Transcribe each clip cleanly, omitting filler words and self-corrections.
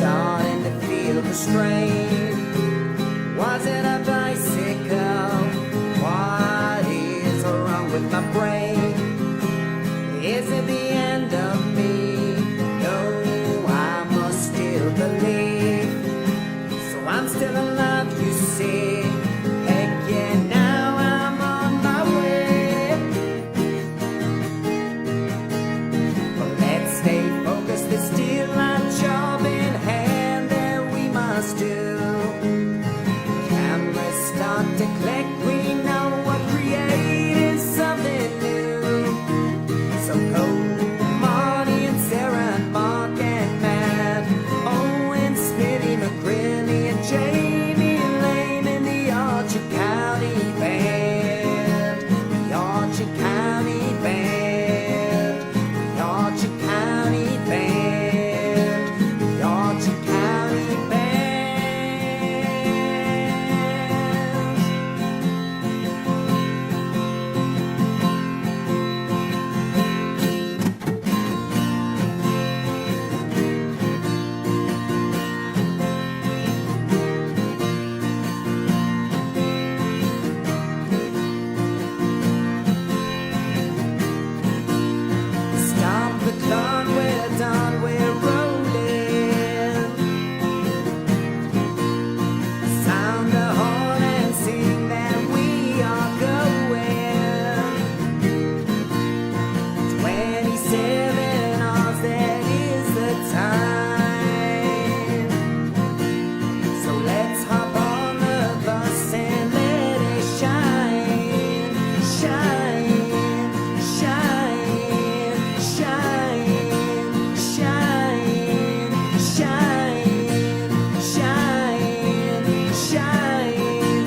starting to feel the strain. Was it a bicycle? What is wrong with my brain? Is it the end of me? No, I must still believe. So I'm still in love, you see. Heck yeah, now I'm on my way. But let's stay focused, there's still a job in hand that we must do. Cameras start to click, we know what creating something new. So go Marty and Sarah and Mark and Matt, Owen, Smitty, McCrilly and Jamie Lane in the Archer County Band. The Archer County Band. The Archer County Band. The Archer County Band. Stop the clock, we're done, we're rolling. Sound the horn and sing that we are going. 27 hours, that is the time. So let's hop on the bus and let it shine, shine, shine, shine, shine, shine, shine, shine.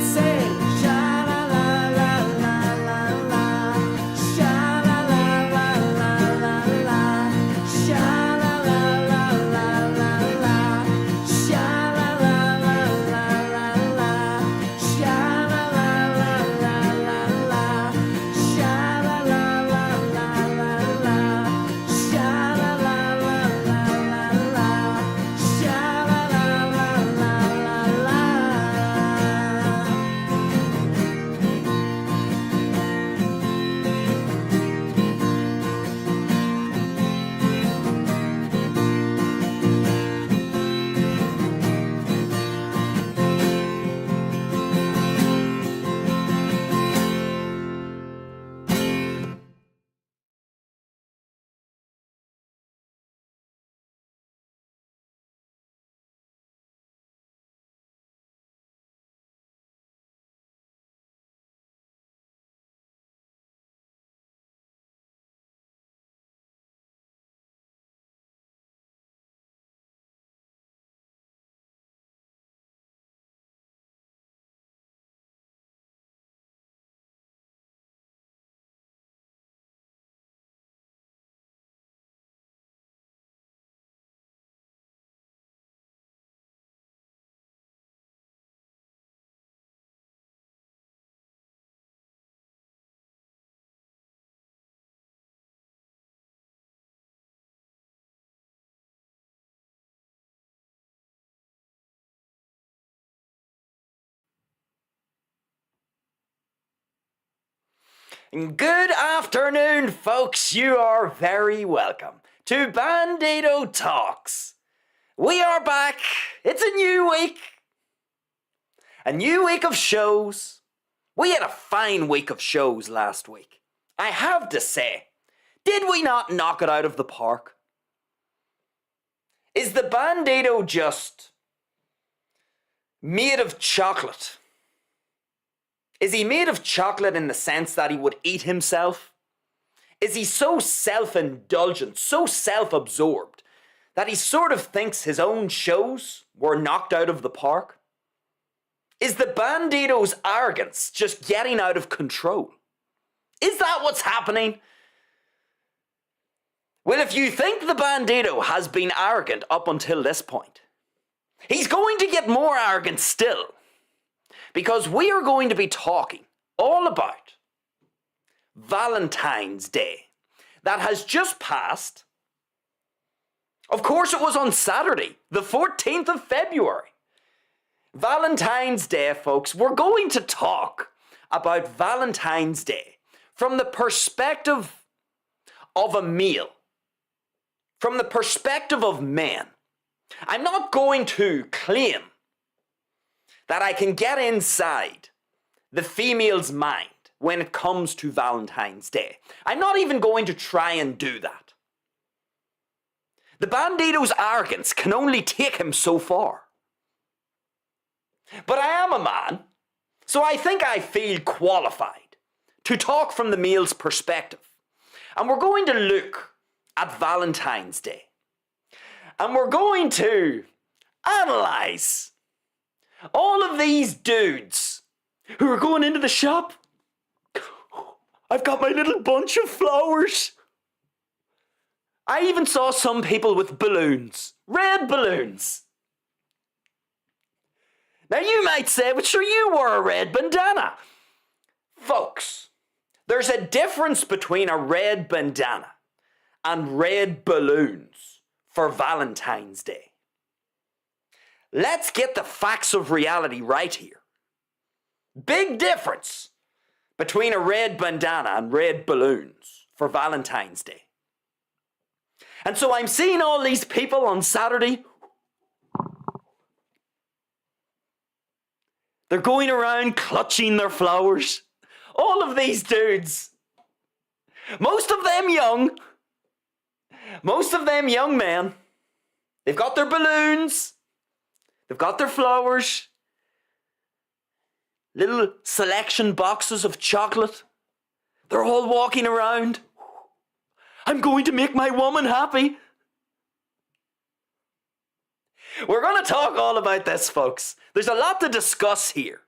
Say sha la la la la la la, sha la la la la la la, sha la la la la la la, sha la la la la la la, sha la la la la la la, sha la la la la la la, sha la la la la la la, sha la la la la la la. Good afternoon, folks. You are very welcome to Bandido Talks. We are back. It's a new week of shows. We had a fine week of shows last week. I have to say, did we not knock it out of the park? Is the Bandido just made of chocolate? Is he made of chocolate in the sense that he would eat himself? Is he so self-indulgent, so self-absorbed, that he sort of thinks his own shows were knocked out of the park? Is the Bandido's arrogance just getting out of control? Is that what's happening? Well, if you think the Bandido has been arrogant up until this point, he's going to get more arrogant still. Because we are going to be talking all about Valentine's Day that has just passed Of course it was on Saturday, the 14th of February. Valentine's Day, folks. We're going to talk about Valentine's Day from the perspective of a male, from the perspective of men. I'm not going to claim that I can get inside the female's mind when it comes to Valentine's Day. I'm not even going to try and do that. The Bandido's arrogance can only take him so far. But I am a man, so I think I feel qualified to talk from the male's perspective. And we're going to look at Valentine's Day. And we're going to analyse all of these dudes who are going into the shop. I've got my little bunch of flowers. I even saw some people with balloons, red balloons. Now you might say, but sure you wore a red bandana. Folks, there's a difference between a red bandana and red balloons for Valentine's Day. Let's get the facts of reality right here. Big difference between a red bandana and red balloons for Valentine's Day. And so I'm seeing all these people on Saturday. They're going around clutching their flowers. All of these dudes. Most of them young. Most of them young men. They've got their balloons. They've got their flowers. Little selection boxes of chocolate. They're all walking around. I'm going to make my woman happy. We're going to talk all about this, folks. There's a lot to discuss here.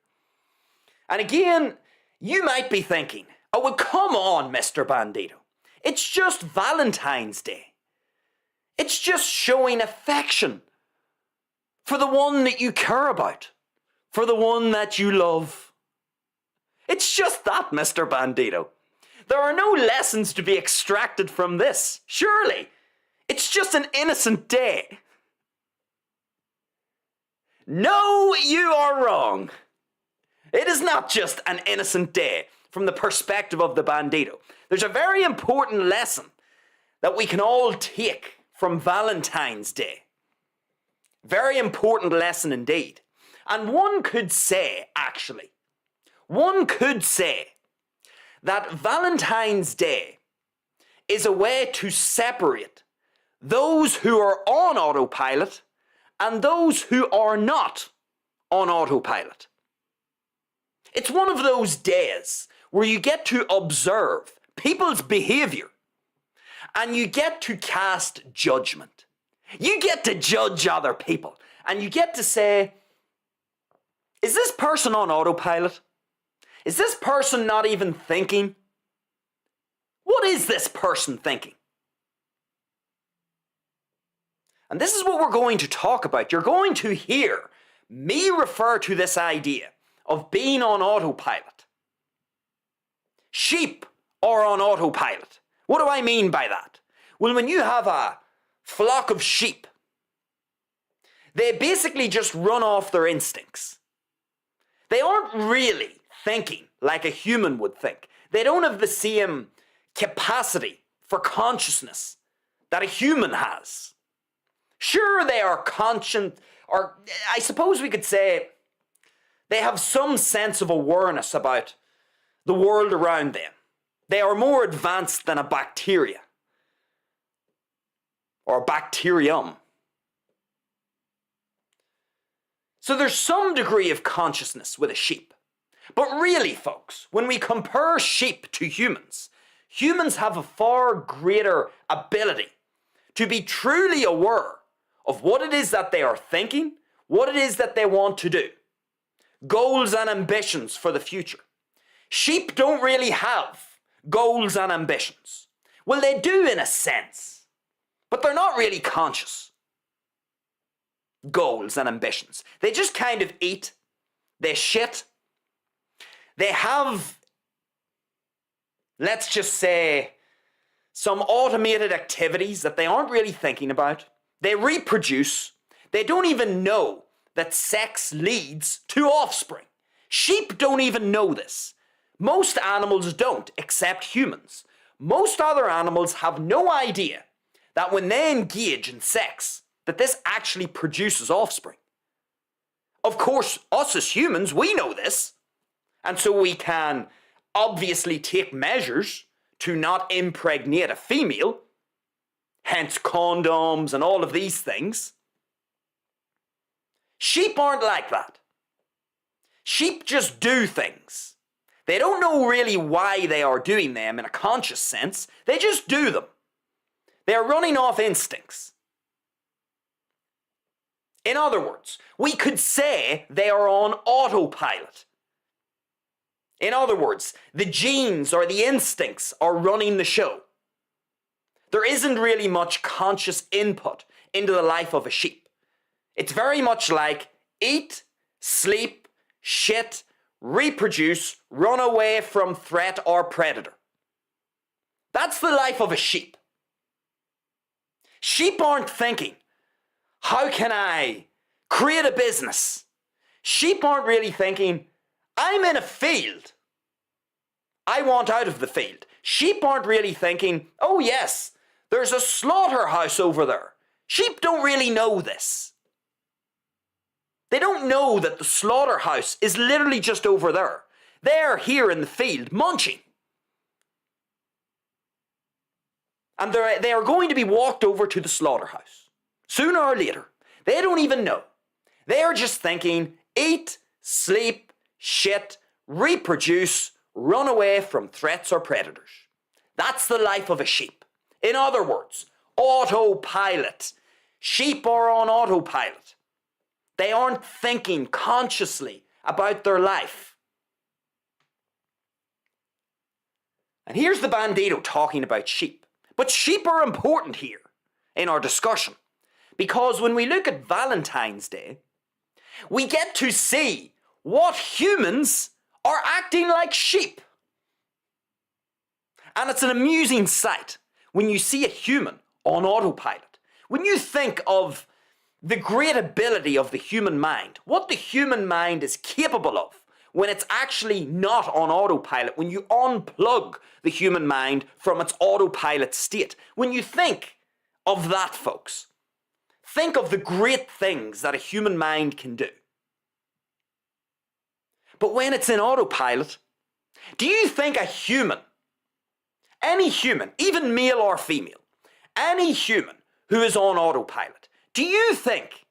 And again, you might be thinking, oh, well, come on, Mr. Bandido. It's just Valentine's Day. It's just showing affection for the one that you care about, for the one that you love. It's just that, Mr. Bandido. There are no lessons to be extracted from this, surely. It's just an innocent day. No, you are wrong. It is not just an innocent day from the perspective of the Bandido. There's a very important lesson that we can all take from Valentine's Day. Very important lesson indeed. And one could say, actually, that Valentine's Day is a way to separate those who are on autopilot and those who are not on autopilot. It's one of those days where you get to observe people's behavior and you get to cast judgment. You get to judge other people and you get to say, is this person on autopilot? Is this person not even thinking? What is this person thinking? And this is what we're going to talk about. You're going to hear me refer to this idea of being on autopilot. Sheep are on autopilot. What do I mean by that? Well, when you have a flock of sheep, they basically just run off their instincts. They aren't really thinking like a human would think. They don't have the same capacity for consciousness that a human has. Sure, they are conscient, or I suppose we could say they have some sense of awareness about the world around them. They are more advanced than a bacteria or a bacterium. So there's some degree of consciousness with a sheep. But really, folks, when we compare sheep to humans, humans have a far greater ability to be truly aware of what it is that they are thinking, what it is that they want to do, goals and ambitions for the future. Sheep don't really have goals and ambitions. Well, they do in a sense, but they're not really conscious. Goals and ambitions. They just kind of eat, they shit, they have, let's just say, some automated activities that they aren't really thinking about. they reproduce, they don't even know that sex leads to offspring. Sheep don't even know this. Most animals don't, except humans. Most other animals have no idea that when they engage in sex, that this actually produces offspring. Of course, us as humans, we know this, and so we can obviously take measures to not impregnate a female, hence condoms and all of these things. Sheep aren't like that. Sheep just do things. They don't know really why they are doing them in a conscious sense. They just do them. They are running off instincts. In other words, we could say they are on autopilot. In other words, the genes or the instincts are running the show. There isn't really much conscious input into the life of a sheep. It's very much like eat, sleep, shit, reproduce, run away from threat or predator. That's the life of a sheep. Sheep aren't thinking, how can I create a business? Sheep aren't really thinking, I'm in a field. I want out of the field. Sheep aren't really thinking, oh yes, there's a slaughterhouse over there. Sheep don't really know this. They don't know that the slaughterhouse is literally just over there. They're here in the field munching. And they are going to be walked over to the slaughterhouse. Sooner or later. They don't even know. They are just thinking, eat, sleep, shit, reproduce, run away from threats or predators. That's the life of a sheep. In other words, autopilot. Sheep are on autopilot. They aren't thinking consciously about their life. And here's the Bandido talking about sheep. But sheep are important here in our discussion, because when we look at Valentine's Day, we get to see what humans are acting like sheep. And it's an amusing sight when you see a human on autopilot. When you think of the great ability of the human mind, what the human mind is capable of when it's actually not on autopilot, when you unplug the human mind from its autopilot state. When you think of that, folks, think of the great things that a human mind can do. But when it's in autopilot, do you think a human, any human, even male or female, any human who is on autopilot, do you think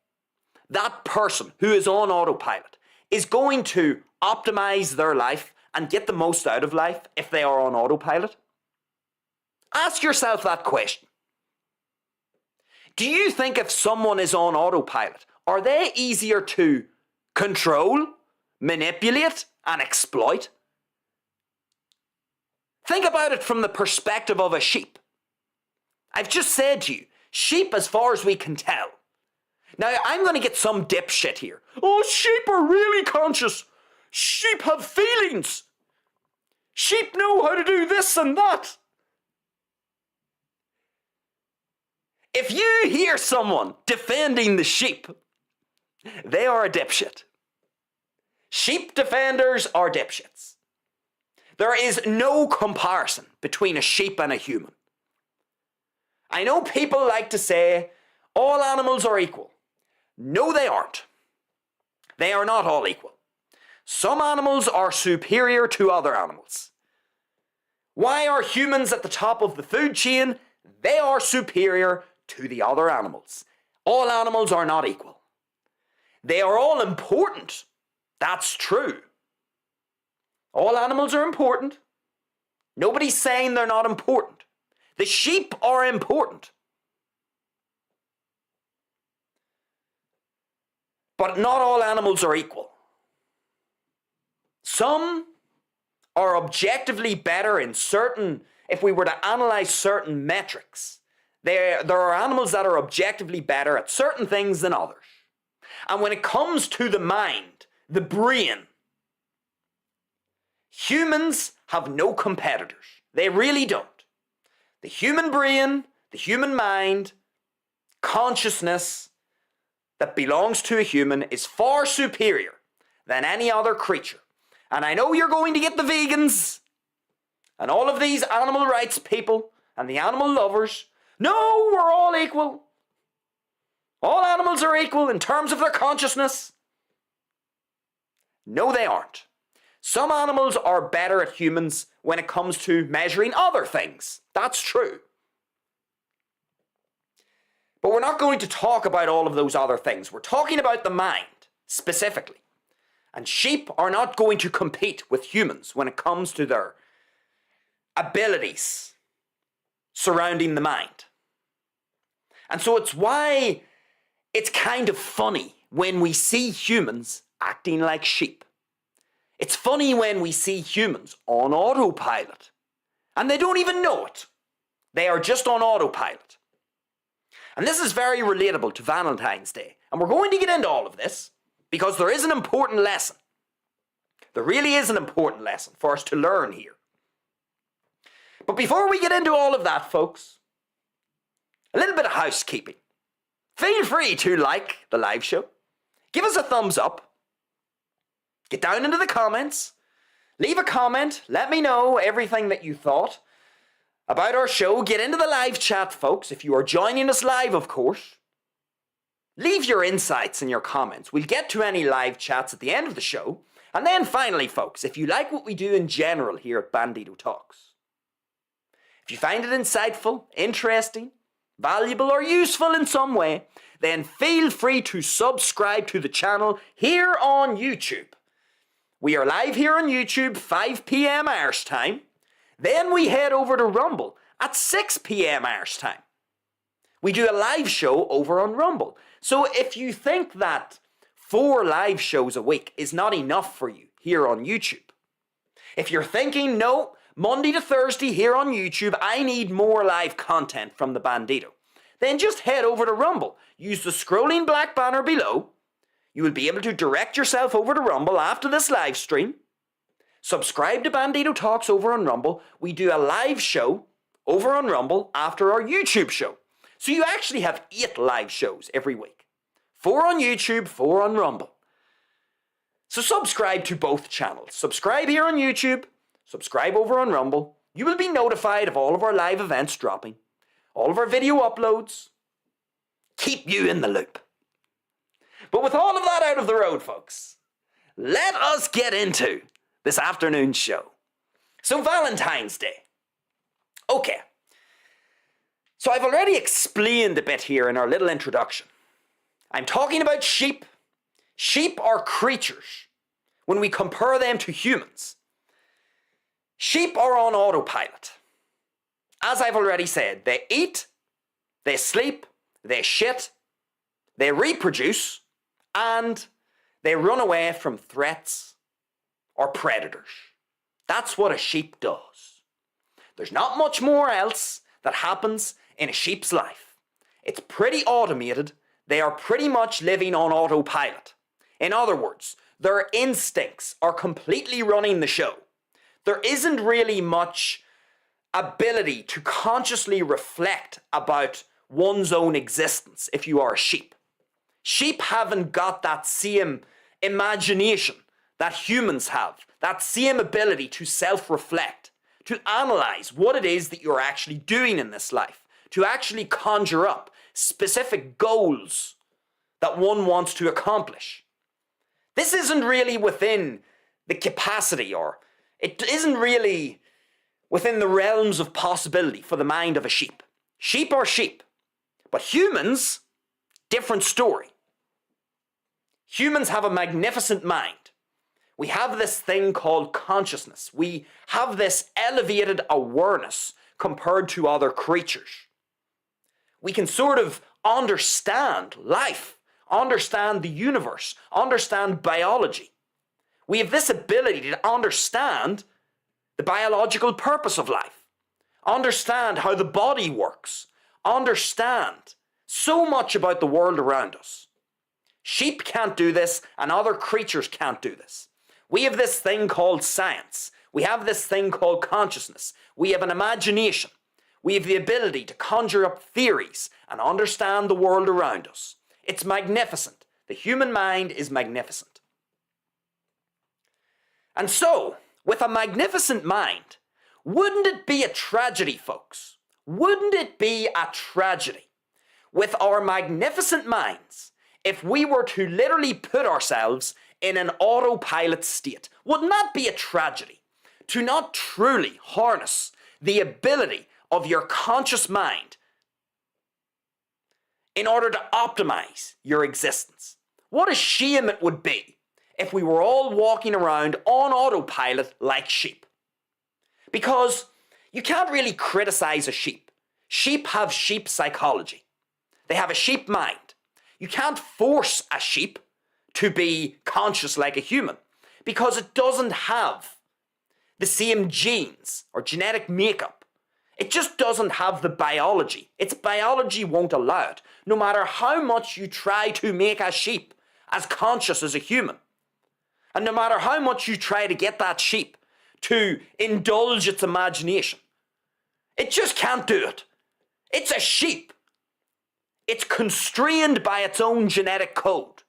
that person who is on autopilot is going to optimize their life and get the most out of life if they are on autopilot? Ask yourself that question. Do you think if someone is on autopilot, are they easier to control, manipulate, and exploit? Think about it from the perspective of a sheep. I've just said to you, sheep as far as we can tell. Now, I'm going to get some dipshit here. Oh, sheep are really conscious. Sheep have feelings. Sheep know how to do this and that. If you hear someone defending the sheep, they are a dipshit. Sheep defenders are dipshits. There is no comparison between a sheep and a human. I know people like to say all animals are equal. No, they aren't. They are not all equal. Some animals are superior to other animals. Why are humans at the top of the food chain? They are superior to the other animals. All animals are not equal. They are all important. That's true. All animals are important. Nobody's saying they're not important. The sheep are important. But not all animals are equal. Some are objectively better in certain, if we were to analyze certain metrics, there are animals that are objectively better at certain things than others. And when it comes to the mind, the brain, humans have no competitors. They really don't. The human brain, the human mind, consciousness that belongs to a human is far superior than any other creature. And I know you're going to get the vegans and all of these animal rights people and the animal lovers. No, we're all equal. All animals are equal in terms of their consciousness. No, they aren't. Some animals are better at humans when it comes to measuring other things. That's true. But we're not going to talk about all of those other things. We're talking about the mind, specifically. And sheep are not going to compete with humans when it comes to their abilities surrounding the mind. And so it's why it's kind of funny when we see humans acting like sheep. It's funny when we see humans on autopilot. And they don't even know it. They are just on autopilot. And this is very relatable to Valentine's Day. And we're going to get into all of this because there is an important lesson. There really is an important lesson for us to learn here. But before we get into all of that, folks, a little bit of housekeeping. Feel free to like the live show. Give us a thumbs up. Get down into the comments. Leave a comment. Let me know everything that you thought about our show. Get into the live chat, folks, if you are joining us live, of course. Leave your insights in your comments. We'll get to any live chats at the end of the show. And then finally, folks, if you like what we do in general here at Bandido Talks, if you find it insightful, interesting, valuable or useful in some way, then feel free to subscribe to the channel here on YouTube. We are live here on YouTube 5 p.m. Irish time. Then we head over to Rumble at 6 p.m. Irish time. We do a live show over on Rumble. So if you think that 4 live shows a week is not enough for you here on YouTube, if you're thinking, no, Monday to Thursday here on YouTube, I need more live content from the Bandido, then just head over to Rumble. Use the scrolling black banner below. You will be able to direct yourself over to Rumble after this live stream. Subscribe to Bandido Talks over on Rumble. We do a live show over on Rumble after our YouTube show. So you actually have 8 live shows every week. 4 on YouTube, 4 on Rumble. So subscribe to both channels. Subscribe here on YouTube. Subscribe over on Rumble. You will be notified of all of our live events dropping. All of our video uploads. Keep you in the loop. But with all of that out of the road, folks, let us get into this afternoon's show. So Valentine's Day. Okay. So I've already explained a bit here in our little introduction. I'm talking about sheep. Sheep are creatures. When we compare them to humans, sheep are on autopilot. As I've already said, they eat, they sleep, they shit, they reproduce, and they run away from threats or predators. That's what a sheep does. There's not much more else that happens in a sheep's life. It's pretty automated. They are pretty much living on autopilot. In other words, their instincts are completely running the show. There isn't really much ability to consciously reflect about one's own existence if you are a sheep. Sheep haven't got that same imagination that humans have, that same ability to self-reflect, to analyze what it is that you're actually doing in this life, to actually conjure up specific goals that one wants to accomplish. This isn't really within the capacity, or it isn't really within the realms of possibility for the mind of a sheep. Sheep are sheep. But humans, different story. Humans have a magnificent mind. We have this thing called consciousness. We have this elevated awareness compared to other creatures. We can sort of understand life, understand the universe, understand biology. We have this ability to understand the biological purpose of life, understand how the body works, understand so much about the world around us. Sheep can't do this, and other creatures can't do this. We have this thing called science. We have this thing called consciousness. We have an imagination. We have the ability to conjure up theories and understand the world around us. It's magnificent. The human mind is magnificent. And so, with a magnificent mind, wouldn't it be a tragedy, folks? Wouldn't it be a tragedy with our magnificent minds if we were to literally put ourselves in an autopilot state? Wouldn't that be a tragedy? To not truly harness the ability of your conscious mind in order to optimize your existence. What a shame it would be if we were all walking around on autopilot like sheep. Because you can't really criticize a sheep. Sheep have sheep psychology. They have a sheep mind. You can't force a sheep to be conscious like a human because it doesn't have the same genes or genetic makeup. It just doesn't have the biology. Its biology won't allow it, no matter how much you try to make a sheep as conscious as a human. And no matter how much you try to get that sheep to indulge its imagination, it just can't do it. It's a sheep. It's constrained by its own genetic code.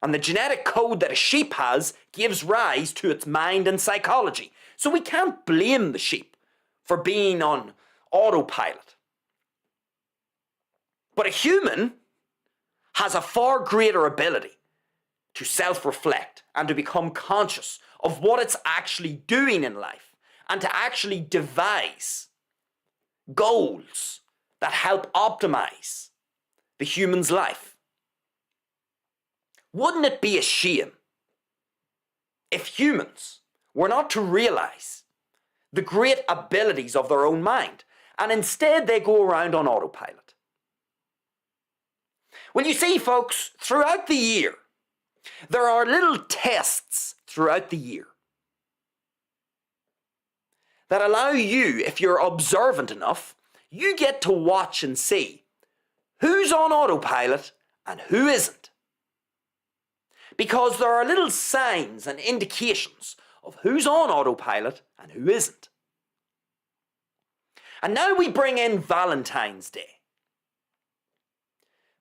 And the genetic code that a sheep has gives rise to its mind and psychology. So we can't blame the sheep for being on autopilot. But a human has a far greater ability to self-reflect and to become conscious of what it's actually doing in life and to actually devise goals that help optimize the human's life. Wouldn't it be a shame if humans were not to realize the great abilities of their own mind and instead they go around on autopilot? Well, you see, folks, throughout the year, there are little tests throughout the year that allow you, if you're observant enough, you get to watch and see who's on autopilot and who isn't. Because there are little signs and indications of who's on autopilot and who isn't. And now we bring in Valentine's Day.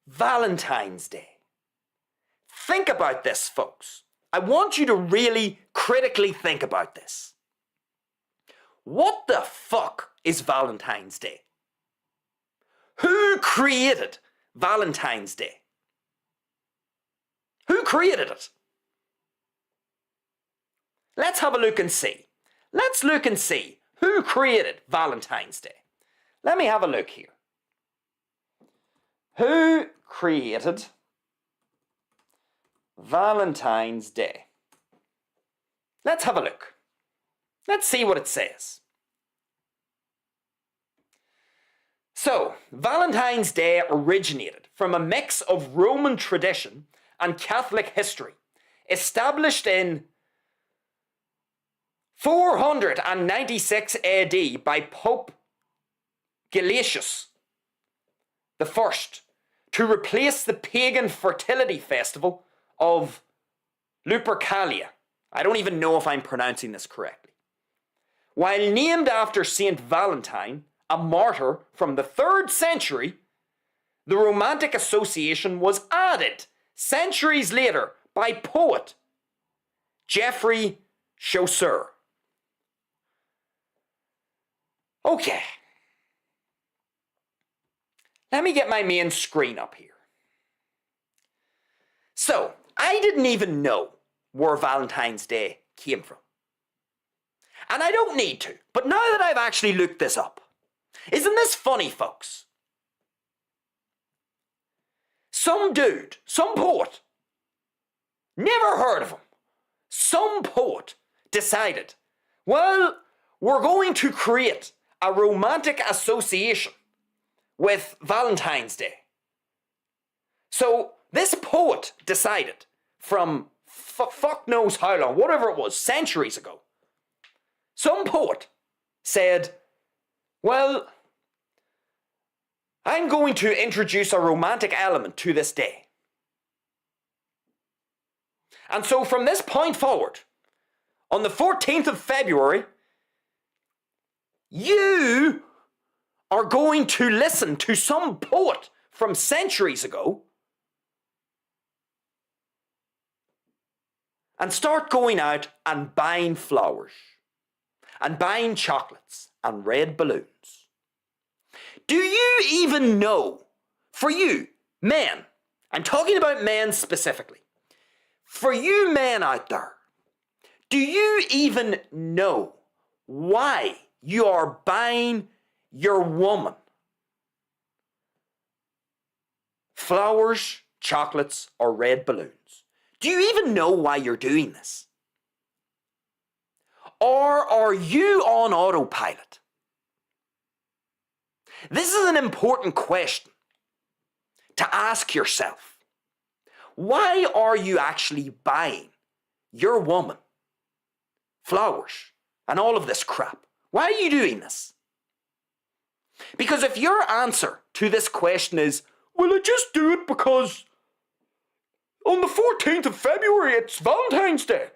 Valentine's Day. Think about this, folks. I want you to really critically think about this. What the fuck is Valentine's Day? Who created Valentine's Day? Who created it? Let's have a look and see. Let's look and see who created Valentine's Day. Let me have a look here. Who created Valentine's Day? Let's have a look. Let's see what it says. So, Valentine's Day originated from a mix of Roman tradition and Catholic history, established in 496 AD by Pope Gelasius I to replace the pagan fertility festival of Lupercalia. I don't even know if I'm pronouncing this correctly. While named after Saint Valentine, a martyr from the 3rd century, the romantic association was added centuries later by poet Geoffrey Chaucer. Okay. Let me get my main screen up here. So, I didn't even know where Valentine's Day came from. And I don't need to, but now that I've actually looked this up, isn't this funny, folks? Some dude, some poet, never heard of him, some poet decided, well, we're going to create a romantic association with Valentine's Day. So this poet decided from fuck knows how long, whatever it was, centuries ago, some poet said, well, I'm going to introduce a romantic element to this day. And so from this point forward, on the 14th of February, you are going to listen to some poet from centuries ago and start going out and buying flowers and buying chocolates and red balloons. Do you even know, for you, men, I'm talking about men specifically, for you men out there, do you even know why you are buying your woman flowers, chocolates, or red balloons? Do you even know why you're doing this? Or are you on autopilot? This is an important question to ask yourself. Why are you actually buying your woman flowers and all of this crap? Why are you doing this? Because if your answer to this question is, well, I just do it because on the 14th of February it's Valentine's Day.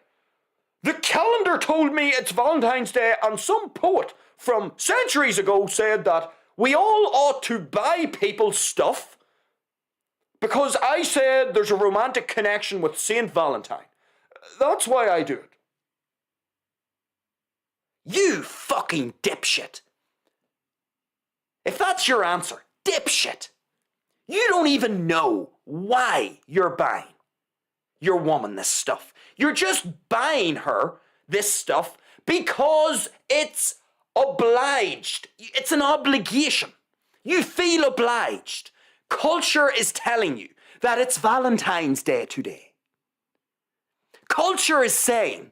The calendar told me it's Valentine's Day, and some poet from centuries ago said that we all ought to buy people stuff because I said there's a romantic connection with Saint Valentine. That's why I do it. You fucking dipshit. If that's your answer, dipshit, you don't even know why you're buying your woman this stuff. You're just buying her this stuff because it's obliged. It's an obligation. You feel obliged. Culture is telling you that it's Valentine's Day today. Culture is saying,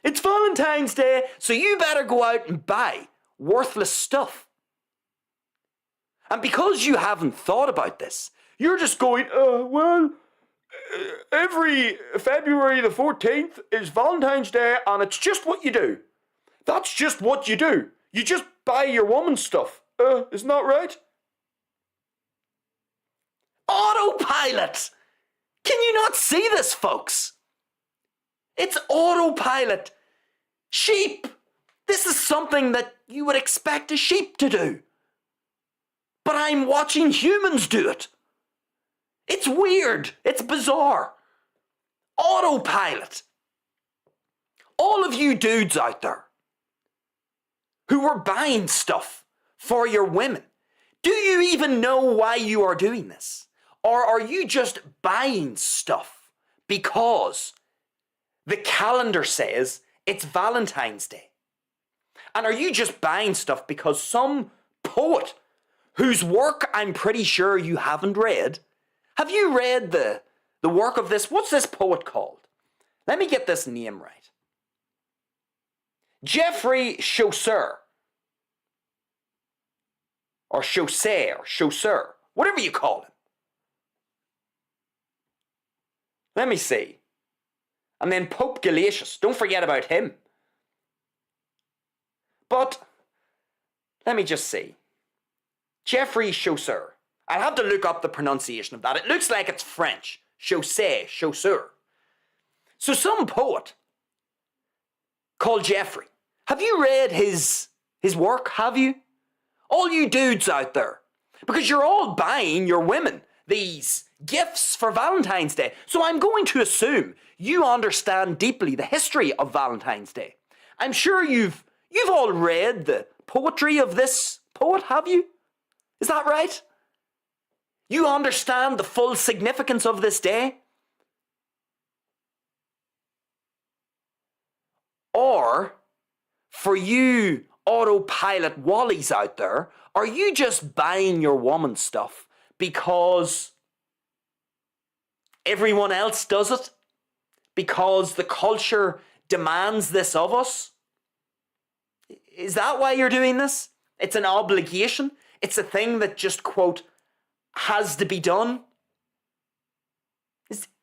it's Valentine's Day, so you better go out and buy worthless stuff. And because you haven't thought about this, you're just going, every February the 14th is Valentine's Day and it's just what you do. That's just what you do. You just buy your woman stuff. Isn't that right? Autopilot! Can you not see this, folks? It's autopilot. Sheep. This is something that you would expect a sheep to do. But I'm watching humans do it. It's weird. It's bizarre. Autopilot. All of you dudes out there who are buying stuff for your women, do you even know why you are doing this? Or are you just buying stuff because the calendar says it's Valentine's Day? And are you just buying stuff because some poet whose work I'm pretty sure you haven't read? Have you read the work of this? What's this poet called? Let me get this name right. Geoffrey Chaucer. Or Chaucer, or Chaucer. Whatever you call him. Let me see. And then Pope Galatius. Don't forget about him. But, let me just see. Geoffrey Chaucer. I'll have to look up the pronunciation of that. It looks like it's French. Chaucer, Chaucer. So some poet called Geoffrey. Have you read his work, have you? All you dudes out there. Because you're all buying your women these gifts for Valentine's Day. So I'm going to assume you understand deeply the history of Valentine's Day. I'm sure you've all read the poetry of this poet, have you? Is that right? You understand the full significance of this day? Or, for you autopilot wallies out there, are you just buying your woman stuff because everyone else does it? Because the culture demands this of us? Is that why you're doing this? It's an obligation? It's a thing that just, quote, has to be done?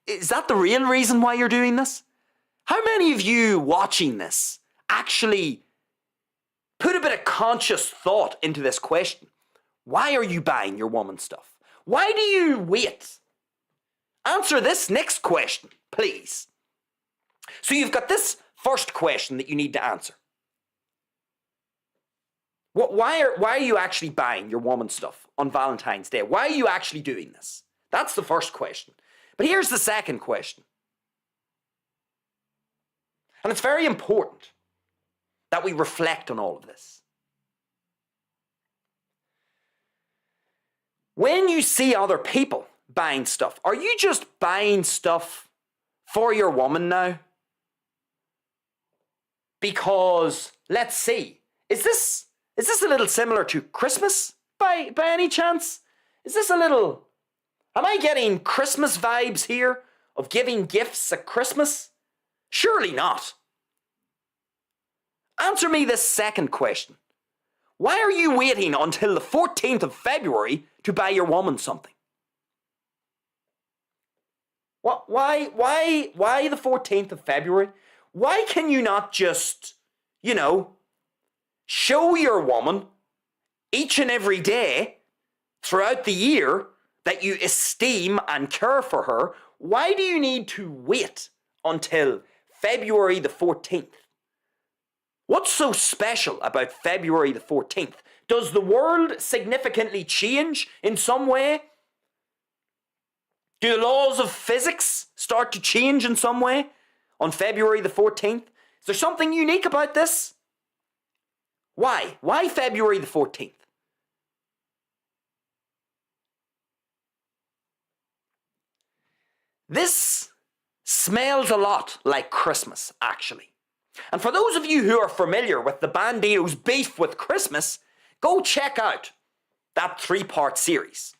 Is that the real reason why you're doing this? How many of you watching this actually put a bit of conscious thought into this question? Why are you buying your woman stuff? Why do you wait? Answer this next question, please. So you've got this first question that you need to answer. Why are you actually buying your woman stuff on Valentine's Day? Why are you actually doing this? That's the first question. But here's the second question. And it's very important that we reflect on all of this. When you see other people buying stuff, are you just buying stuff for your woman now? Because, let's see, is this a little similar to Christmas by any chance? Is this a little... Am I getting Christmas vibes here of giving gifts at Christmas? Surely not. Answer me this second question. Why are you waiting until the 14th of February to buy your woman something? Why the 14th of February? Why can you not just, show your woman each and every day throughout the year that you esteem and care for her? Why do you need to wait until February the 14th? What's so special about February the 14th? Does the world significantly change in some way? Do the laws of physics start to change in some way on February the 14th? Is there something unique about this? Why? Why February the 14th? This smells a lot like Christmas, actually. And for those of you who are familiar with the Bandido's beef with Christmas, go check out that 3-part series.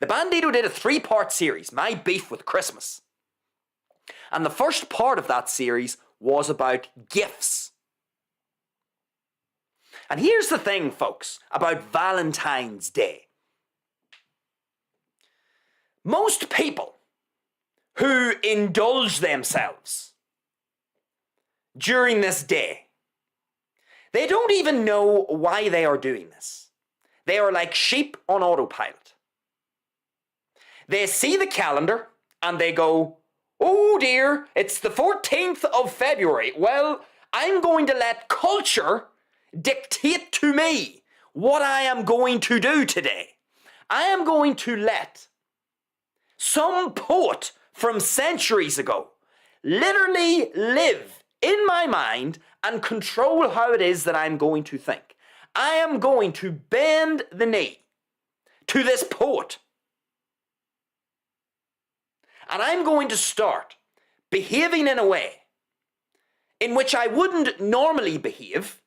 The Bandido did a 3-part series, My Beef with Christmas. And the first part of that series was about gifts. And here's the thing, folks, about Valentine's Day. Most people who indulge themselves during this day, they don't even know why they are doing this. They are like sheep on autopilot. They see the calendar and they go, oh dear, it's the 14th of February. Well, I'm going to let culture dictate to me what I am going to do today. I am going to let some poet from centuries ago literally live in my mind and control how it is that I'm going to think. I am going to bend the knee to this poet. And I'm going to start behaving in a way in which I wouldn't normally behave,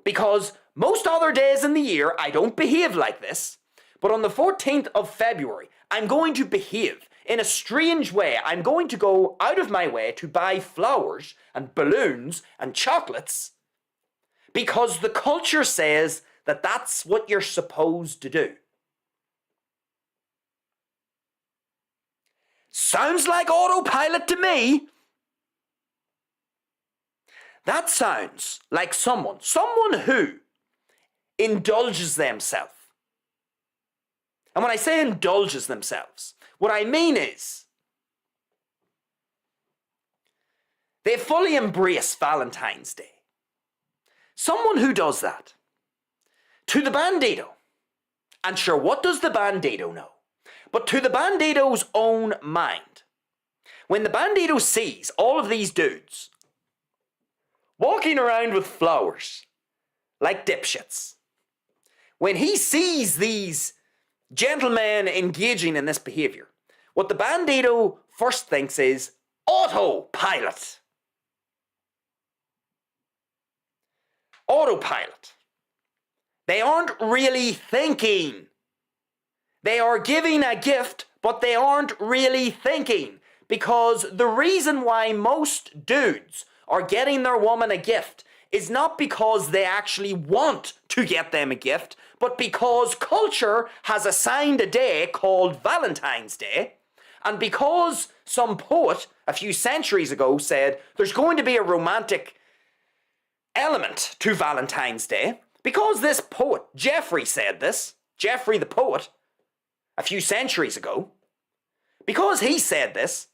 because most other days in the year I don't behave like this. But on the 14th of February, I'm going to behave in a strange way. I'm going to go out of my way to buy flowers and balloons and chocolates because the culture says that that's what you're supposed to do. Sounds like autopilot to me. That sounds like someone who indulges themselves. And when I say indulges themselves, what I mean is they fully embrace Valentine's Day. Someone who does that. To the Bandido. And sure, what does the Bandido know? But to the Bandido's own mind, when the Bandido sees all of these dudes walking around with flowers like dipshits, when he sees these gentlemen engaging in this behavior, what the Bandido first thinks is autopilot. Autopilot. They aren't really thinking. They are giving a gift, but they aren't really thinking. Because the reason why most dudes are getting their woman a gift is not because they actually want to get them a gift, but because culture has assigned a day called Valentine's Day, and because some poet a few centuries ago said there's going to be a romantic element to Valentine's Day, because this poet, Geoffrey, said this, Geoffrey the poet, a few centuries ago, because he said this,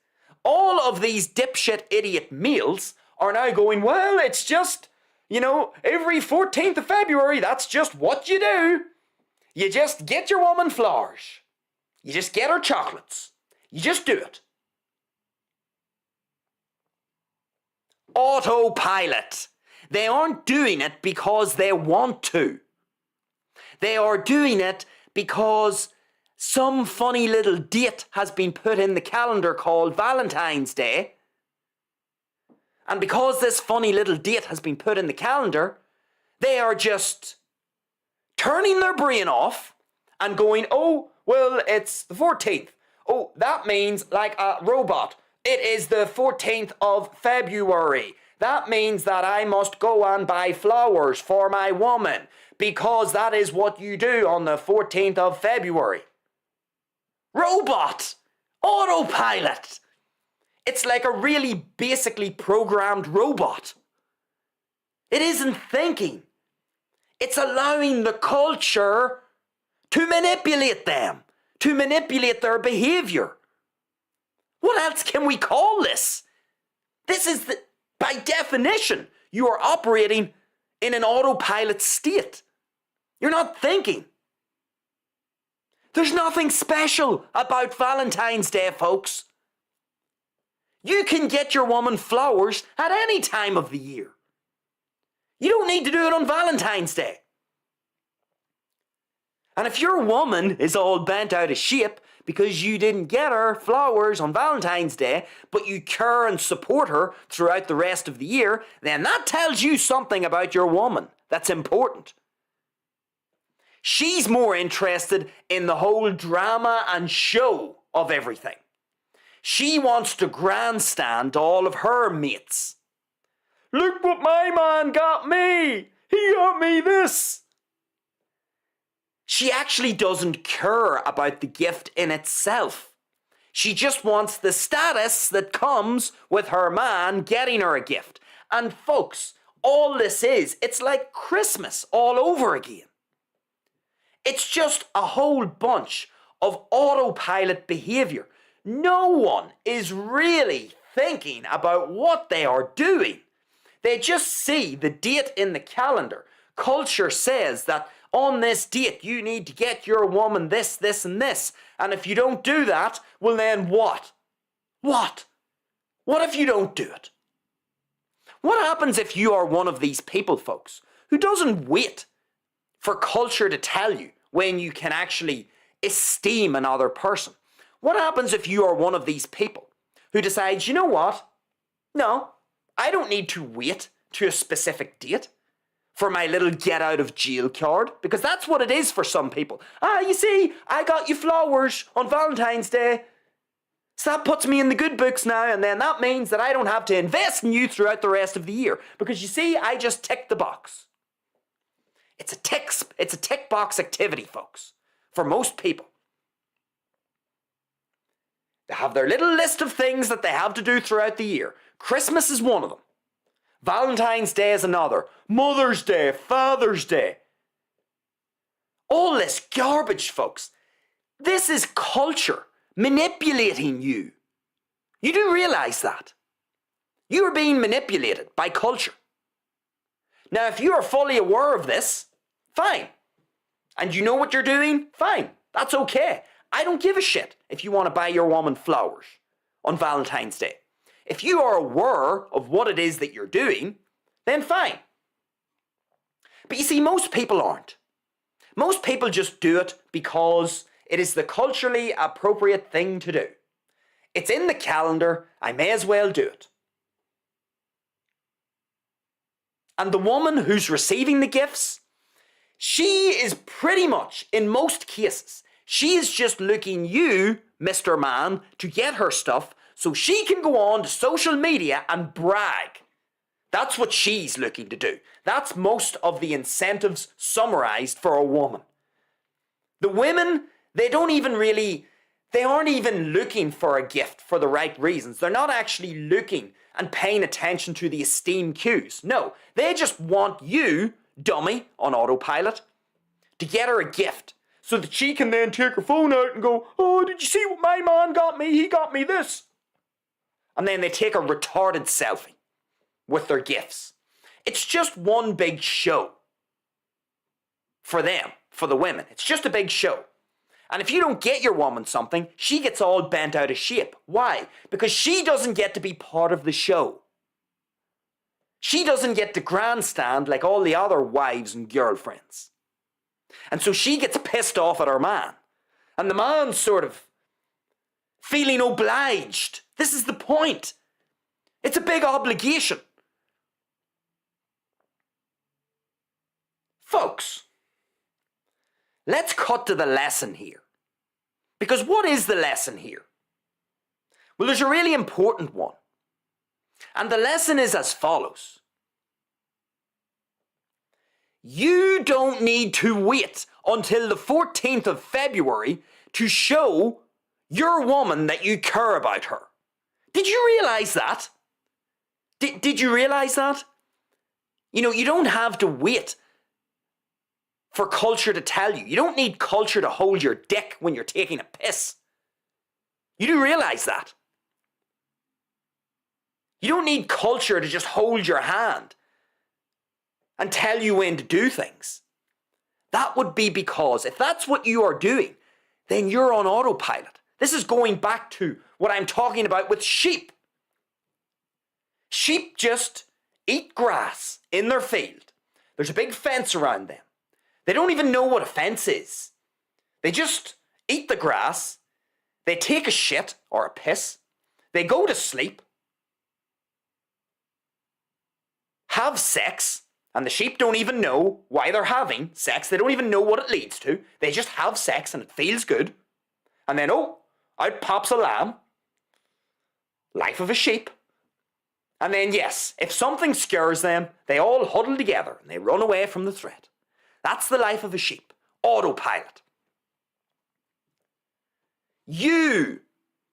all of these dipshit idiot males are now going, well, it's just You know, every 14th of February, that's just what you do. You just get your woman flowers. You just get her chocolates. You just do it. Autopilot. They aren't doing it because they want to. They are doing it because some funny little date has been put in the calendar called Valentine's Day. And because this funny little date has been put in the calendar, they are just turning their brain off and going, oh, well, it's the 14th. Oh, that means like a robot. It is the 14th of February. That means that I must go and buy flowers for my woman because that is what you do on the 14th of February. Robot! Autopilot! It's like a really basically programmed robot. It isn't thinking. It's allowing the culture to manipulate them, to manipulate their behavior. What else can we call this? This is by definition, you are operating in an autopilot state. You're not thinking. There's nothing special about Valentine's Day, folks. You can get your woman flowers at any time of the year. You don't need to do it on Valentine's Day. And if your woman is all bent out of shape because you didn't get her flowers on Valentine's Day, but you care and support her throughout the rest of the year, then that tells you something about your woman that's important. She's more interested in the whole drama and show of everything. She wants to grandstand all of her mates. Look what my man got me! He got me this! She actually doesn't care about the gift in itself. She just wants the status that comes with her man getting her a gift. And folks, all this is, it's like Christmas all over again. It's just a whole bunch of autopilot behavior. No one is really thinking about what they are doing. They just see the date in the calendar. Culture says that on this date you need to get your woman this, this and this. And if you don't do that, well then what? What? What if you don't do it? What happens if you are one of these people, folks, who doesn't wait for culture to tell you when you can actually esteem another person? What happens if you are one of these people who decides, you know what? No, I don't need to wait to a specific date for my little get out of jail card, because that's what it is for some people. You see, I got you flowers on Valentine's Day, so that puts me in the good books now, and then that means that I don't have to invest in you throughout the rest of the year, because you see, I just ticked the box. It's a tick box activity, folks, for most people. They have their little list of things that they have to do throughout the year. Christmas is one of them. Valentine's Day is another. Mother's Day, Father's Day. All this garbage, folks. This is culture manipulating you. You do realize that. You are being manipulated by culture. Now, if you are fully aware of this, fine. And you know what you're doing, fine. That's okay. I don't give a shit if you want to buy your woman flowers on Valentine's Day. If you are aware of what it is that you're doing, then fine. But you see, most people aren't. Most people just do it because it is the culturally appropriate thing to do. It's in the calendar, I may as well do it. And the woman who's receiving the gifts, she is pretty much, in most cases, she is just looking you, Mr. Man, to get her stuff so she can go on to social media and brag. That's what she's looking to do. That's most of the incentives summarized for a woman. The women, they aren't even looking for a gift for the right reasons. They're not actually looking and paying attention to the esteem cues. No, they just want you, dummy, on autopilot, to get her a gift so that she can then take her phone out and go, oh, did you see what my man got me? He got me this. And then they take a retarded selfie with their gifts. It's just one big show for them, for the women. It's just a big show. And if you don't get your woman something, she gets all bent out of shape. Why? Because she doesn't get to be part of the show. She doesn't get to grandstand like all the other wives and girlfriends. And so she gets pissed off at her man. And the man's sort of feeling obliged. This is the point. It's a big obligation. Folks, let's cut to the lesson here. Because what is the lesson here? Well, there's a really important one. And the lesson is as follows. You don't need to wait until the 14th of February to show your woman that you care about her. Did you realize that? Did you realize that? You know, you don't have to wait for culture to tell you. You don't need culture to hold your dick when you're taking a piss. You do realize that. You don't need culture to just hold your hand and tell you when to do things. That would be because if that's what you are doing, then you're on autopilot. This is going back to what I'm talking about with sheep. Sheep just eat grass in their field. There's a big fence around them. They don't even know what a fence is. They just eat the grass. They take a shit or a piss. They go to sleep. Have sex. And the sheep don't even know why they're having sex. They don't even know what it leads to. They just have sex and it feels good. And then, oh, out pops a lamb. Life of a sheep. And then, yes, if something scares them, they all huddle together and they run away from the threat. That's the life of a sheep. Autopilot. You,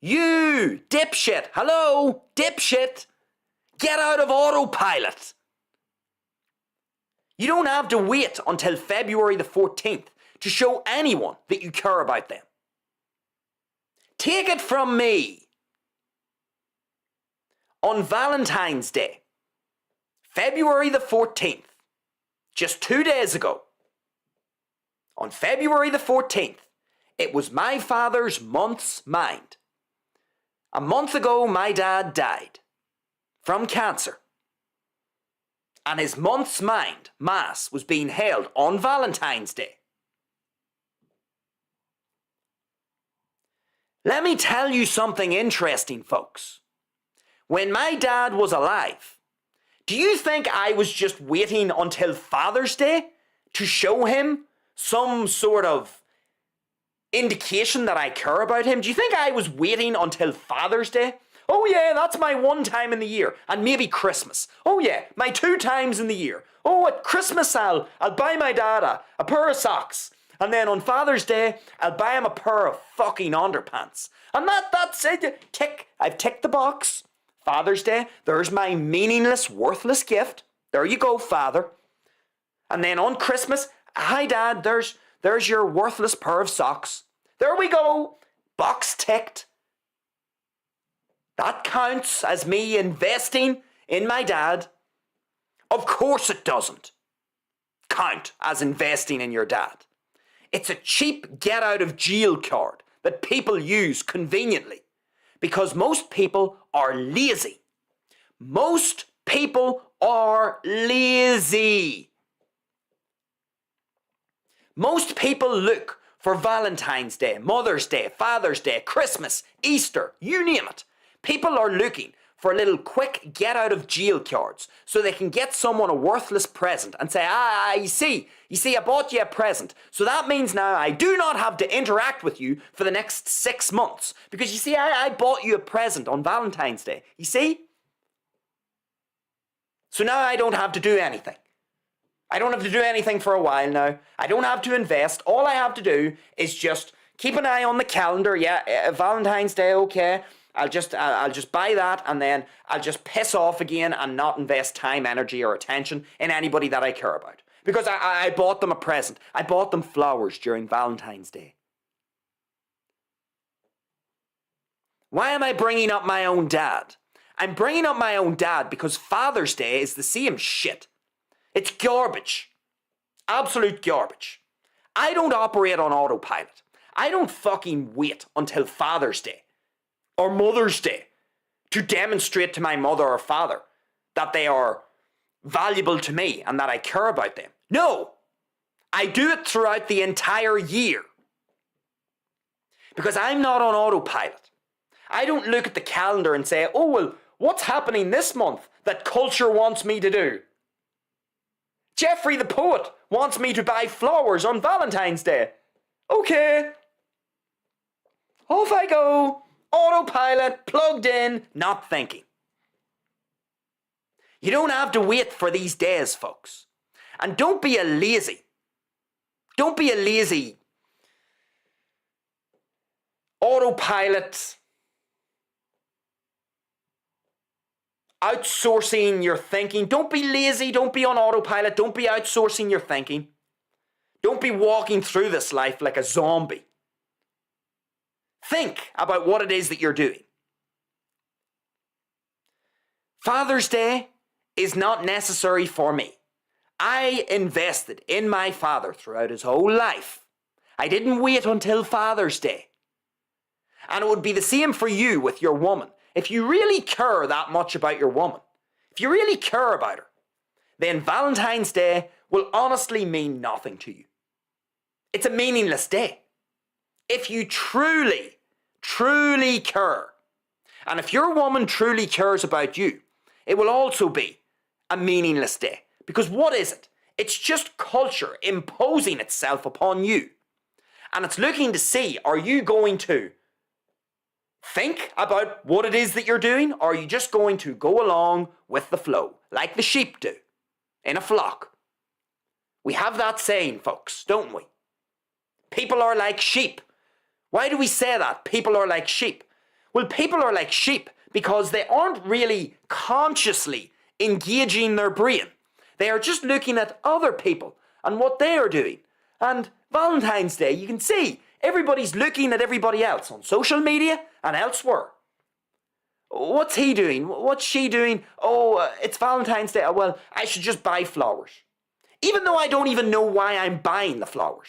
dipshit, hello, dipshit, get out of autopilot. You don't have to wait until February the 14th to show anyone that you care about them. Take it from me. On Valentine's Day, February the 14th, just 2 days ago, on February the 14th, it was my father's month's mind. A month ago, my dad died from cancer. And his month's mind, Mass, was being held on Valentine's Day. Let me tell you something interesting, folks. When my dad was alive, do you think I was just waiting until Father's Day to show him some sort of indication that I care about him? Do you think I was waiting until Father's Day? Oh yeah, that's my one time in the year. And maybe Christmas. Oh yeah, my 2 times in the year. Oh, at Christmas I'll buy my dad a pair of socks. And then on Father's Day, I'll buy him a pair of fucking underpants. And that's it. Tick. I've ticked the box. Father's Day, there's my meaningless, worthless gift. There you go, Father. And then on Christmas, hi Dad, there's your worthless pair of socks. There we go. Box ticked. That counts as me investing in my dad. Of course it doesn't count as investing in your dad. It's a cheap get out of jail card that people use conveniently because most people are lazy. Most people are lazy. Most people look for Valentine's Day, Mother's Day, Father's Day, Christmas, Easter, you name it. People are looking for little quick get out of jail cards so they can get someone a worthless present and say, you see, I bought you a present. So that means now I do not have to interact with you for the next 6 months. Because you see, I bought you a present on Valentine's Day. You see? So now I don't have to do anything. I don't have to do anything for a while now. I don't have to invest. All I have to do is just keep an eye on the calendar. Yeah, Valentine's Day, okay. I'll just buy that and then I'll just piss off again and not invest time, energy or attention in anybody that I care about. Because I bought them a present. I bought them flowers during Valentine's Day. Why am I bringing up my own dad? I'm bringing up my own dad because Father's Day is the same shit. It's garbage. Absolute garbage. I don't operate on autopilot. I don't fucking wait until Father's Day or Mother's Day to demonstrate to my mother or father that they are valuable to me and that I care about them. No, I do it throughout the entire year because I'm not on autopilot. I don't look at the calendar and say, oh, well, what's happening this month that culture wants me to do? Jeffrey the poet wants me to buy flowers on Valentine's Day. Okay. Off I go. Autopilot, plugged in, not thinking. You don't have to wait for these days, folks. And don't be a lazy. Don't be a lazy autopilot, outsourcing your thinking. Don't be lazy. Don't be on autopilot. Don't be outsourcing your thinking. Don't be walking through this life like a zombie. Think about what it is that you're doing. Father's Day is not necessary for me. I invested in my father throughout his whole life. I didn't wait until Father's Day. And it would be the same for you with your woman. If you really care that much about your woman, if you really care about her, then Valentine's Day will honestly mean nothing to you. It's a meaningless day. If you truly care, and if your woman truly cares about you, it will also be a meaningless day. Because what is it? It's just culture imposing itself upon you. And it's looking to see, are you going to think about what it is that you're doing, or are you just going to go along with the flow, like the sheep do, in a flock? We have that saying, folks, don't we? People are like sheep. Why do we say that? People are like sheep. Well, people are like sheep because they aren't really consciously engaging their brain. They are just looking at other people and what they are doing. And Valentine's Day, you can see everybody's looking at everybody else on social media and elsewhere. What's he doing? What's she doing? Oh, it's Valentine's Day. Oh, well, I should just buy flowers. Even though I don't even know why I'm buying the flowers.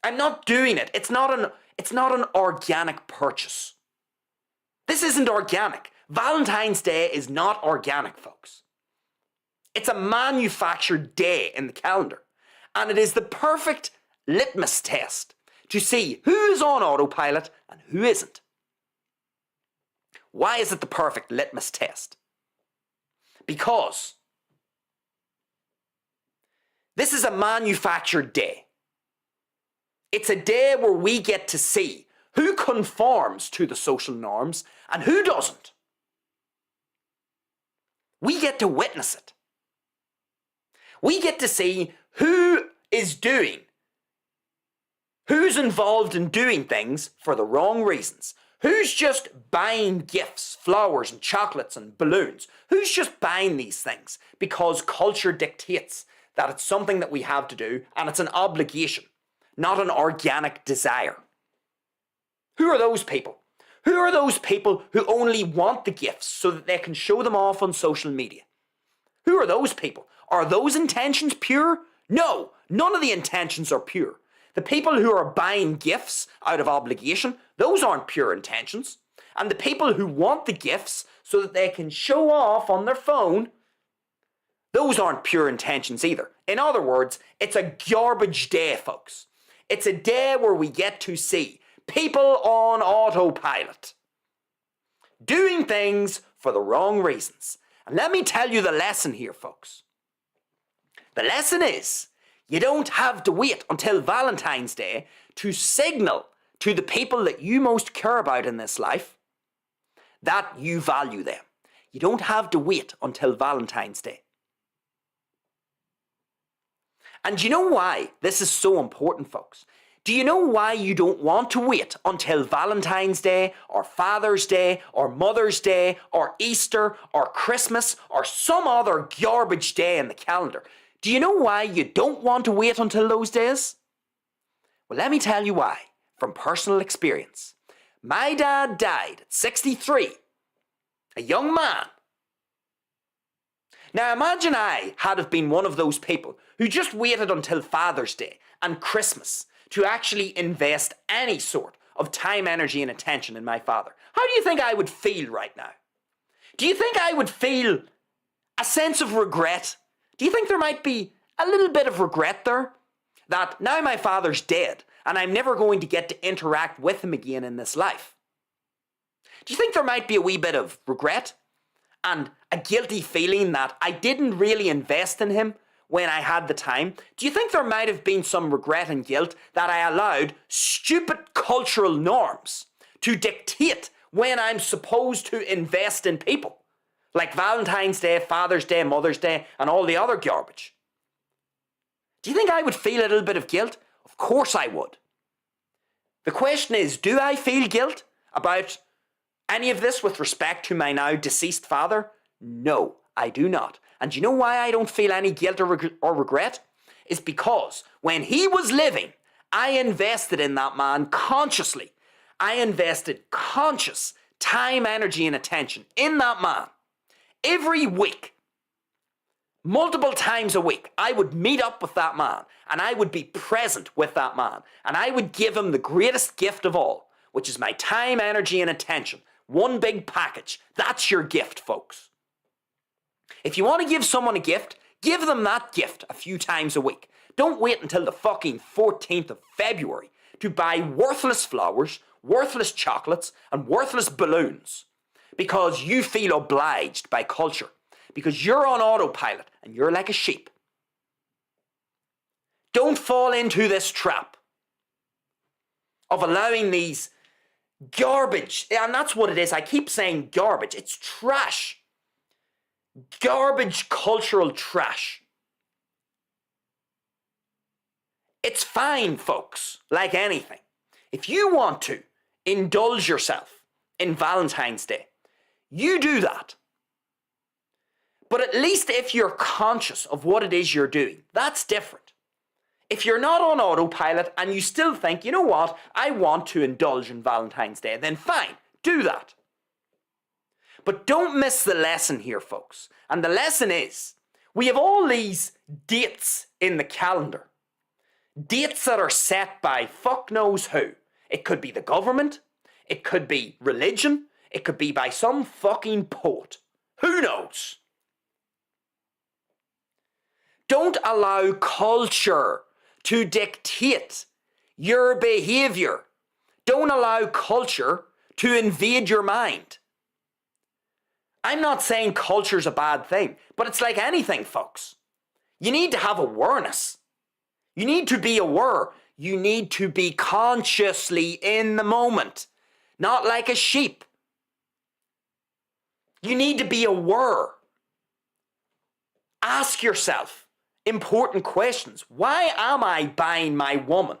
I'm not doing it. It's not an organic purchase. This isn't organic. Valentine's Day is not organic, folks. It's a manufactured day in the calendar. And it is the perfect litmus test to see who is on autopilot and who isn't. Why is it the perfect litmus test? Because this is a manufactured day. It's a day where we get to see who conforms to the social norms and who doesn't. We get to witness it. We get to see who is doing, who's involved in doing things for the wrong reasons. Who's just buying gifts, flowers and chocolates and balloons? Who's just buying these things because culture dictates that it's something that we have to do and it's an obligation, not an organic desire? Who are those people? Who are those people who only want the gifts so that they can show them off on social media? Who are those people? Are those intentions pure? No, none of the intentions are pure. The people who are buying gifts out of obligation, those aren't pure intentions. And the people who want the gifts so that they can show off on their phone, those aren't pure intentions either. In other words, it's a garbage day, folks. It's a day where we get to see people on autopilot, doing things for the wrong reasons. And let me tell you the lesson here, folks. The lesson is, you don't have to wait until Valentine's Day to signal to the people that you most care about in this life that you value them. You don't have to wait until Valentine's Day. And do you know why this is so important, folks? Do you know why you don't want to wait until Valentine's Day or Father's Day or Mother's Day or Easter or Christmas or some other garbage day in the calendar? Do you know why you don't want to wait until those days? Well, let me tell you why, from personal experience. My dad died at 63, a young man. Now imagine I had have been one of those people who just waited until Father's Day and Christmas to actually invest any sort of time, energy and attention in my father. How do you think I would feel right now? Do you think I would feel a sense of regret? Do you think there might be a little bit of regret there? That now my father's dead and I'm never going to get to interact with him again in this life. Do you think there might be a wee bit of regret and a guilty feeling that I didn't really invest in him when I had the time? Do you think there might have been some regret and guilt that I allowed stupid cultural norms to dictate when I'm supposed to invest in people? Like Valentine's Day, Father's Day, Mother's Day, and all the other garbage. Do you think I would feel a little bit of guilt? Of course I would. The question is, do I feel guilt about any of this with respect to my now deceased father? No, I do not. And you know why I don't feel any guilt or regret? It's because when he was living, I invested in that man consciously. I invested conscious time, energy, and attention in that man. Every week, multiple times a week, I would meet up with that man and I would be present with that man and I would give him the greatest gift of all, which is my time, energy, and attention. One big package. That's your gift, folks. If you want to give someone a gift, give them that gift a few times a week. Don't wait until the fucking 14th of February to buy worthless flowers, worthless chocolates, and worthless balloons because you feel obliged by culture, because you're on autopilot and you're like a sheep. Don't fall into this trap of allowing these garbage, and that's what it is. I keep saying garbage. It's trash. Garbage cultural trash. It's fine, folks, like anything. If you want to indulge yourself in Valentine's Day, you do that. But at least if you're conscious of what it is you're doing, that's different. If you're not on autopilot and you still think, you know what, I want to indulge in Valentine's Day, then fine, do that. But don't miss the lesson here, folks. And the lesson is, we have all these dates in the calendar. Dates that are set by fuck knows who. It could be the government. It could be religion. It could be by some fucking poet. Who knows? Don't allow culture to dictate your behavior. Don't allow culture to invade your mind. I'm not saying culture's a bad thing, but it's like anything, folks. You need to have awareness. You need to be aware. You need to be consciously in the moment, not like a sheep. You need to be aware. Ask yourself important questions. Why am I buying my woman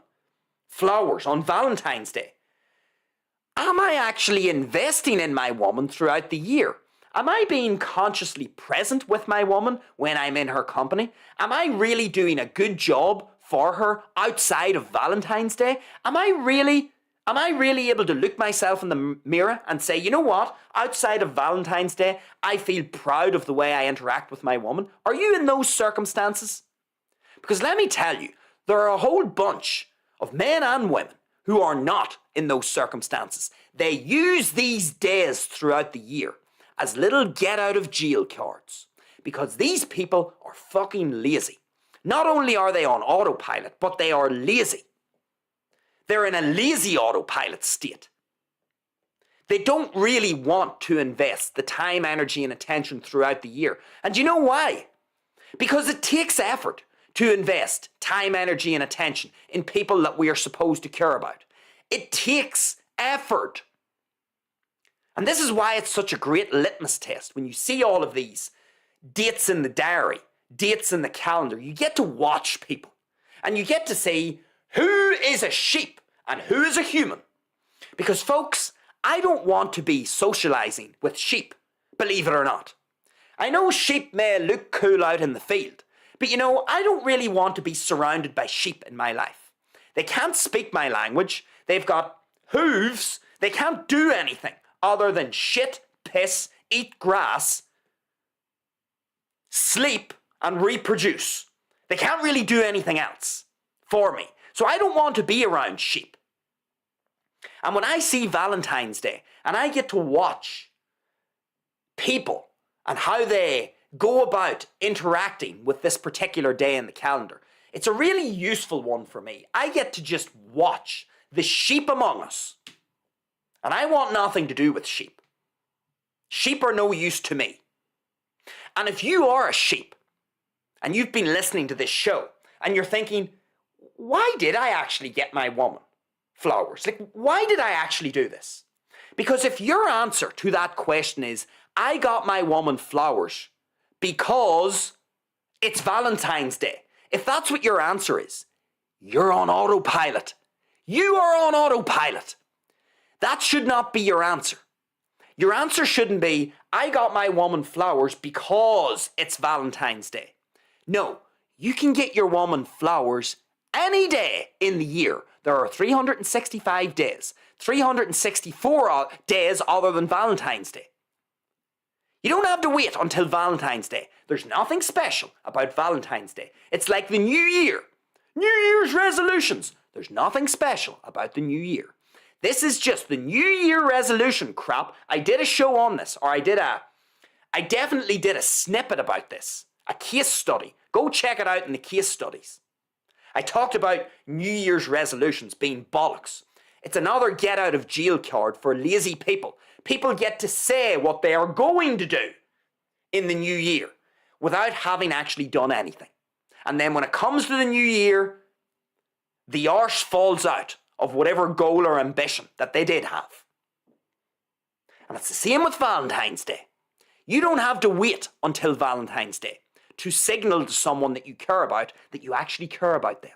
flowers on Valentine's Day? Am I actually investing in my woman throughout the year? Am I being consciously present with my woman when I'm in her company? Am I really doing a good job for her outside of Valentine's Day? Am I really able to look myself in the mirror and say, you know what, outside of Valentine's Day, I feel proud of the way I interact with my woman? Are you in those circumstances? Because let me tell you, there are a whole bunch of men and women who are not in those circumstances. They use these days throughout the year as little get out of jail cards because these people are fucking lazy. Not only are they on autopilot, but they are lazy. They're in a lazy autopilot state. They don't really want to invest the time, energy, and attention throughout the year. And you know why? Because it takes effort to invest time, energy, and attention in people that we are supposed to care about. It takes effort. And this is why it's such a great litmus test. When you see all of these dates in the diary, dates in the calendar, you get to watch people. And you get to see who is a sheep and who is a human. Because folks, I don't want to be socializing with sheep, believe it or not. I know sheep may look cool out in the field, but you know, I don't really want to be surrounded by sheep in my life. They can't speak my language. They've got hooves. They can't do anything other than shit, piss, eat grass, sleep, and reproduce. They can't really do anything else for me. So I don't want to be around sheep. And when I see Valentine's Day and I get to watch people and how they go about interacting with this particular day in the calendar, it's a really useful one for me. I get to just watch the sheep among us. And I want nothing to do with sheep. Sheep are no use to me. And if you are a sheep and you've been listening to this show and you're thinking, why did I actually get my woman flowers? Like, why did I actually do this? Because if your answer to that question is, I got my woman flowers because it's Valentine's Day, if that's what your answer is, you're on autopilot. You are on autopilot. That should not be your answer. Your answer shouldn't be, I got my woman flowers because it's Valentine's Day. No, you can get your woman flowers any day in the year. There are 365 days, 364 days other than Valentine's Day. You don't have to wait until Valentine's Day. There's nothing special about Valentine's Day. It's like the New Year. New Year's resolutions. There's nothing special about the New Year. This is just the New Year resolution crap. I did a show on this, or I definitely did a snippet about this, a case study. Go check it out in the case studies. I talked about New Year's resolutions being bollocks. It's another get out of jail card for lazy people. People get to say what they are going to do in the new year without having actually done anything. And then when it comes to the new year, the arse falls out of whatever goal or ambition that they did have. And it's the same with Valentine's Day. You don't have to wait until Valentine's Day to signal to someone that you care about that you actually care about them.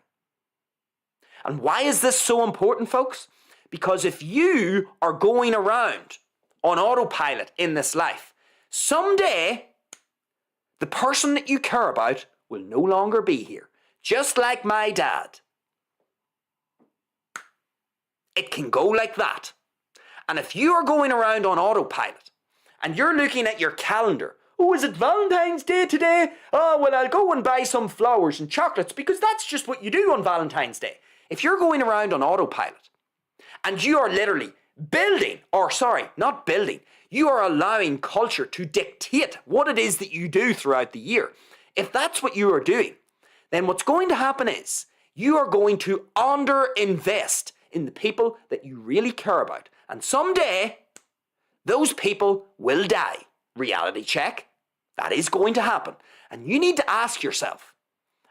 And why is this so important, folks? Because if you are going around on autopilot in this life, someday the person that you care about will no longer be here. Just like my dad. It can go like that. And if you are going around on autopilot and you're looking at your calendar, oh, is it Valentine's Day today? Oh, well, I'll go and buy some flowers and chocolates because that's just what you do on Valentine's Day. If you're going around on autopilot and you are literally you are allowing culture to dictate what it is that you do throughout the year. If that's what you are doing, then what's going to happen is you are going to underinvest in the people that you really care about. And someday, those people will die. Reality check. That is going to happen. And you need to ask yourself,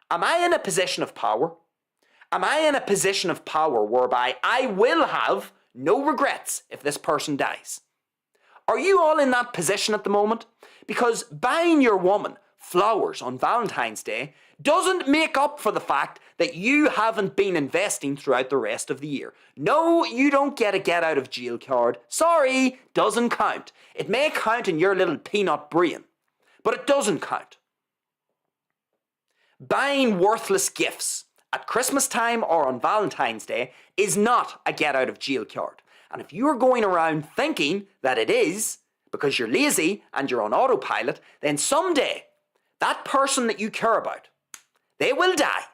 am I in a position of power? Am I in a position of power whereby I will have no regrets if this person dies? Are you all in that position at the moment? Because buying your woman flowers on Valentine's Day doesn't make up for the fact that you haven't been investing throughout the rest of the year. No, you don't get a get out of jail card. Sorry, doesn't count. It may count in your little peanut brain, but it doesn't count. Buying worthless gifts at Christmas time or on Valentine's Day is not a get out of jail card. And if you're going around thinking that it is, because you're lazy and you're on autopilot, then someday that person that you care about, they will die.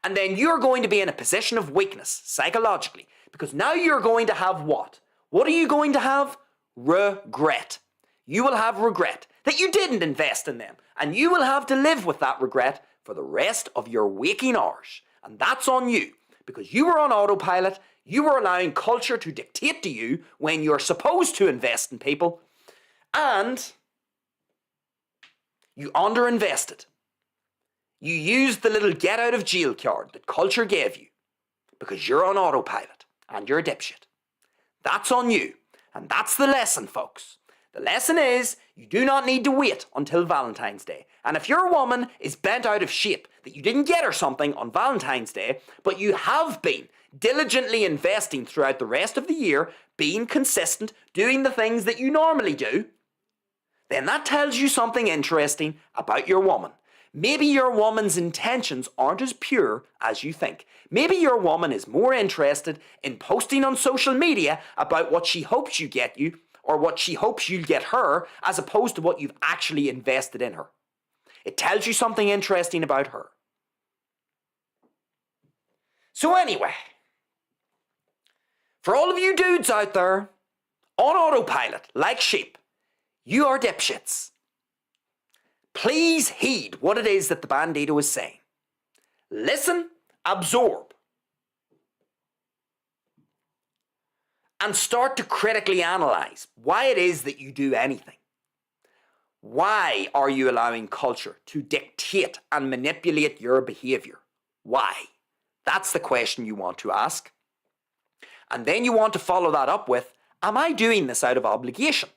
And then you're going to be in a position of weakness psychologically, because now you're going to have what? What are you going to have? Regret. You will have regret that you didn't invest in them, and you will have to live with that regret for the rest of your waking hours. And that's on you, because you were on autopilot. You were allowing culture to dictate to you when you're supposed to invest in people, and you underinvested. You used the little get out of jail card that culture gave you because you're on autopilot and you're a dipshit. That's on you. And that's the lesson, folks. The lesson is you do not need to wait until Valentine's Day. And if your woman is bent out of shape that you didn't get her something on Valentine's Day, but you have been diligently investing throughout the rest of the year, being consistent, doing the things that you normally do, then that tells you something interesting about your woman. Maybe your woman's intentions aren't as pure as you think. Maybe your woman is more interested in posting on social media about what she hopes you get you, or what she hopes you'll get her, as opposed to what you've actually invested in her. It tells you something interesting about her. So anyway, for all of you dudes out there on autopilot like sheep, you are dipshits. Please heed what it is that the Bandido is saying. Listen, absorb, and start to critically analyze why it is that you do anything. Why are you allowing culture to dictate and manipulate your behavior? Why? That's the question you want to ask. And then you want to follow that up with, am I doing this out of obligation?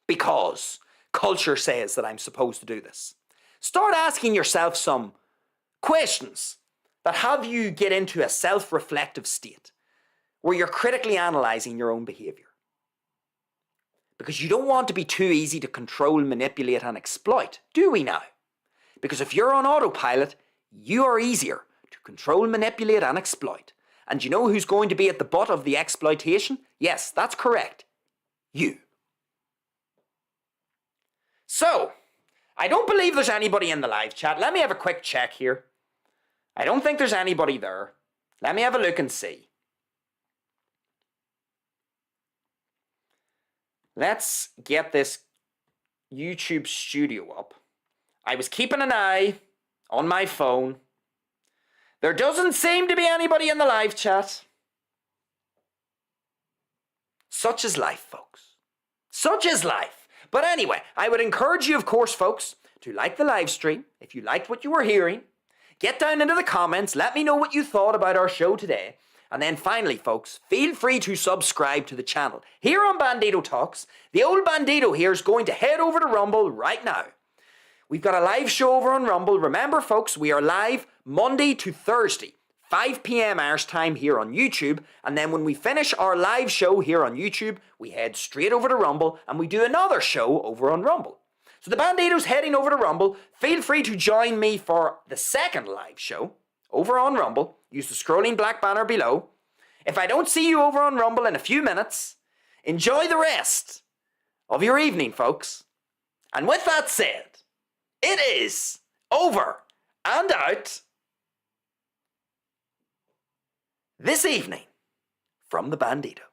Because culture says that I'm supposed to do this. Start asking yourself some questions that have you get into a self-reflective state where you're critically analysing your own behaviour. Because you don't want to be too easy to control, manipulate and exploit, do we now? Because if you're on autopilot, you are easier to control, manipulate and exploit. And you know who's going to be at the butt of the exploitation? Yes, that's correct. You. So, I don't believe there's anybody in the live chat. Let me have a quick check here. I don't think there's anybody there. Let me have a look and see. Let's get this YouTube studio up. I was keeping an eye on my phone. There doesn't seem to be anybody in the live chat. Such is life, folks. Such is life. But anyway, I would encourage you, of course, folks, to like the live stream. If you liked what you were hearing, get down into the comments. Let me know what you thought about our show today. And then finally, folks, feel free to subscribe to the channel. Here on Bandido Talks, the old Bandido here is going to head over to Rumble right now. We've got a live show over on Rumble. Remember, folks, we are live Monday to Thursday, 5 p.m. Irish time here on YouTube. And then when we finish our live show here on YouTube, we head straight over to Rumble and we do another show over on Rumble. So the Bandido's heading over to Rumble. Feel free to join me for the second live show over on Rumble. Use the scrolling black banner below. If I don't see you over on Rumble in a few minutes, enjoy the rest of your evening, folks. And with that said, it is over and out this evening from the Bandido.